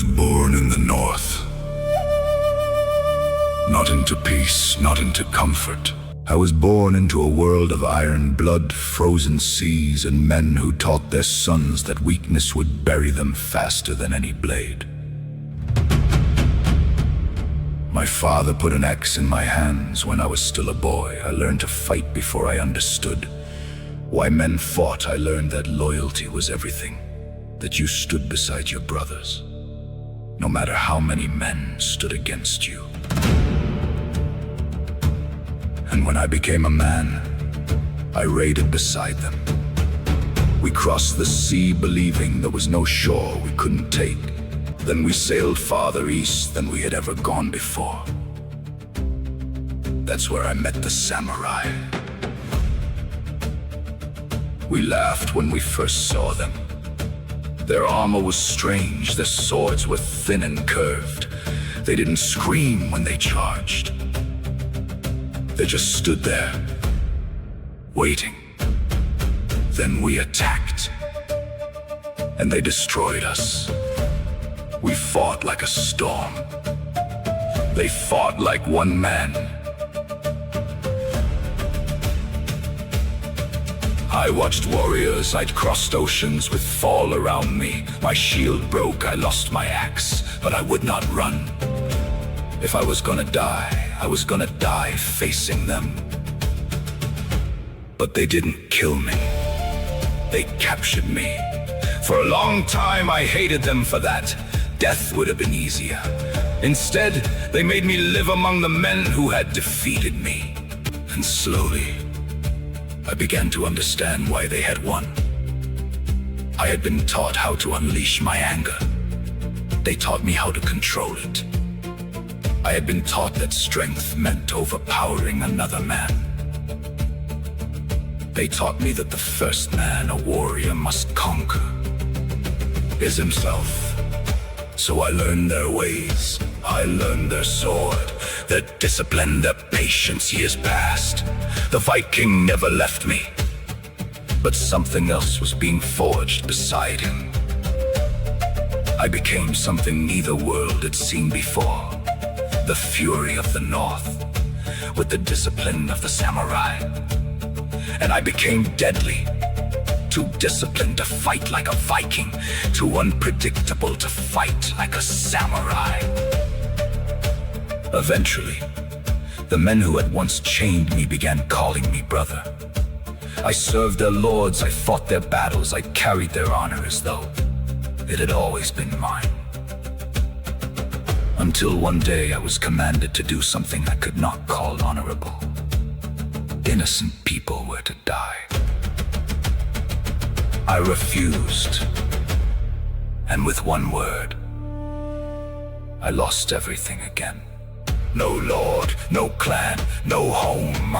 was born in the north. Not into peace, not into comfort. I was born into a world of iron blood, frozen seas, and men who taught their sons that weakness would bury them faster than any blade. My father put an axe in my hands when I was still a boy. I learned to fight before I understood why men fought. I learned that loyalty was everything, that you stood beside your brothers, no matter how many men stood against you. And when I became a man, I raided beside them. We crossed the sea believing there was no shore we couldn't take. Then we sailed farther east than we had ever gone before. That's where I met the samurai. We laughed when we first saw them. Their armor was strange, their swords were thin and curved. They didn't scream when they charged. They just stood there, waiting. Then we attacked, and they destroyed us. We fought like a storm. They fought like one man. I watched warriors, I'd crossed oceans with fall around me. My shield broke, I lost my axe, but I would not run. If I was gonna die, I was gonna die facing them. But they didn't kill me. They captured me. For a long time I hated them for that. Death would have been easier. Instead, they made me live among the men who had defeated me. And slowly, I began to understand why they had won. I had been taught how to unleash my anger. They taught me how to control it. I had been taught that strength meant overpowering another man. They taught me that the first man a warrior must conquer is himself. So I learned their ways. I learned their sword, their discipline, their patience years past. The Viking never left me, but something else was being forged beside him. I became something neither world had seen before. The fury of the North, with the discipline of the samurai. And I became deadly, too disciplined to fight like a Viking, too unpredictable to fight like a samurai. Eventually, the men who had once chained me began calling me brother. I served their lords, I fought their battles, I carried their honor as though it had always been mine. Until one day I was commanded to do something I could not call honorable. Innocent people were to die. I refused, and with one word, I lost everything again. No lord, no clan, no home.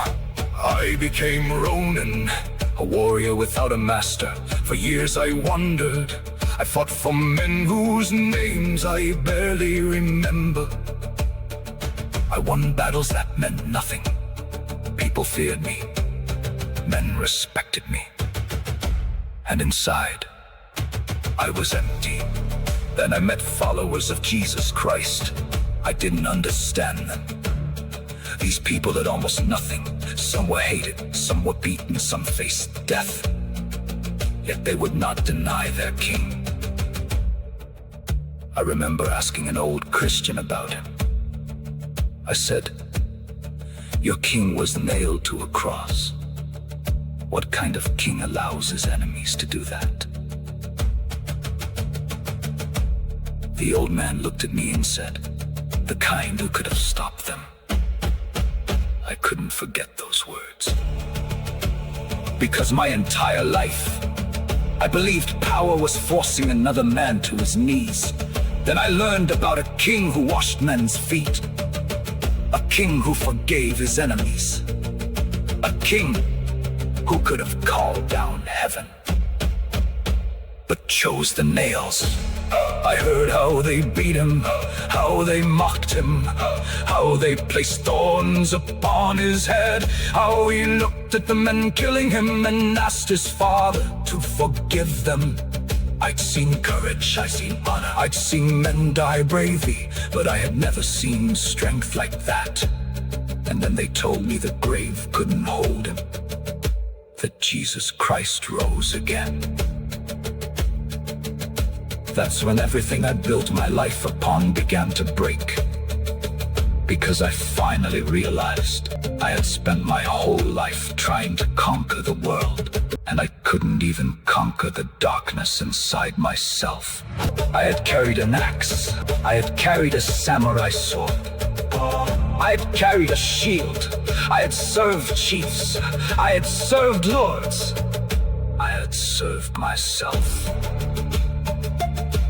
I became Ronin, a warrior without a master. For years I wandered. I fought for men whose names I barely remember. I won battles that meant nothing. People feared me. Men respected me. And inside, I was empty. Then I met followers of Jesus Christ. I didn't understand them. These people had almost nothing. Some were hated, some were beaten, some faced death. Yet they would not deny their king. I remember asking an old Christian about him. I said, "Your king was nailed to a cross. What kind of king allows his enemies to do that?" The old man looked at me and said, "The kind who could have stopped them." I couldn't forget those words. Because my entire life, I believed power was forcing another man to his knees. Then I learned about a king who washed men's feet. A king who forgave his enemies. A king who could have called down heaven, but chose the nails. I heard how they beat him, how they mocked him, how they placed thorns upon his head, how he looked at the men killing him and asked his father to forgive them. I'd seen courage, I'd seen honor, I'd seen men die bravely, but I had never seen strength like that. And then they told me the grave couldn't hold him, that Jesus Christ rose again. That's when everything I built my life upon began to break. Because I finally realized I had spent my whole life trying to conquer the world, and I couldn't even conquer the darkness inside myself. I had carried an axe, I had carried a samurai sword, I had carried a shield, I had served chiefs, I had served lords, I had served myself.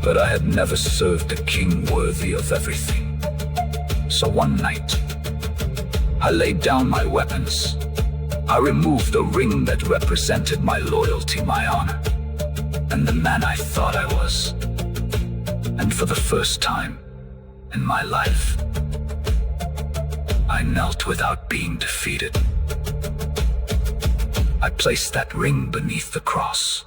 But I had never served a king worthy of everything. So one night, I laid down my weapons. I removed the ring that represented my loyalty, my honor, and the man I thought I was. And for the first time in my life, I knelt without being defeated. I placed that ring beneath the cross.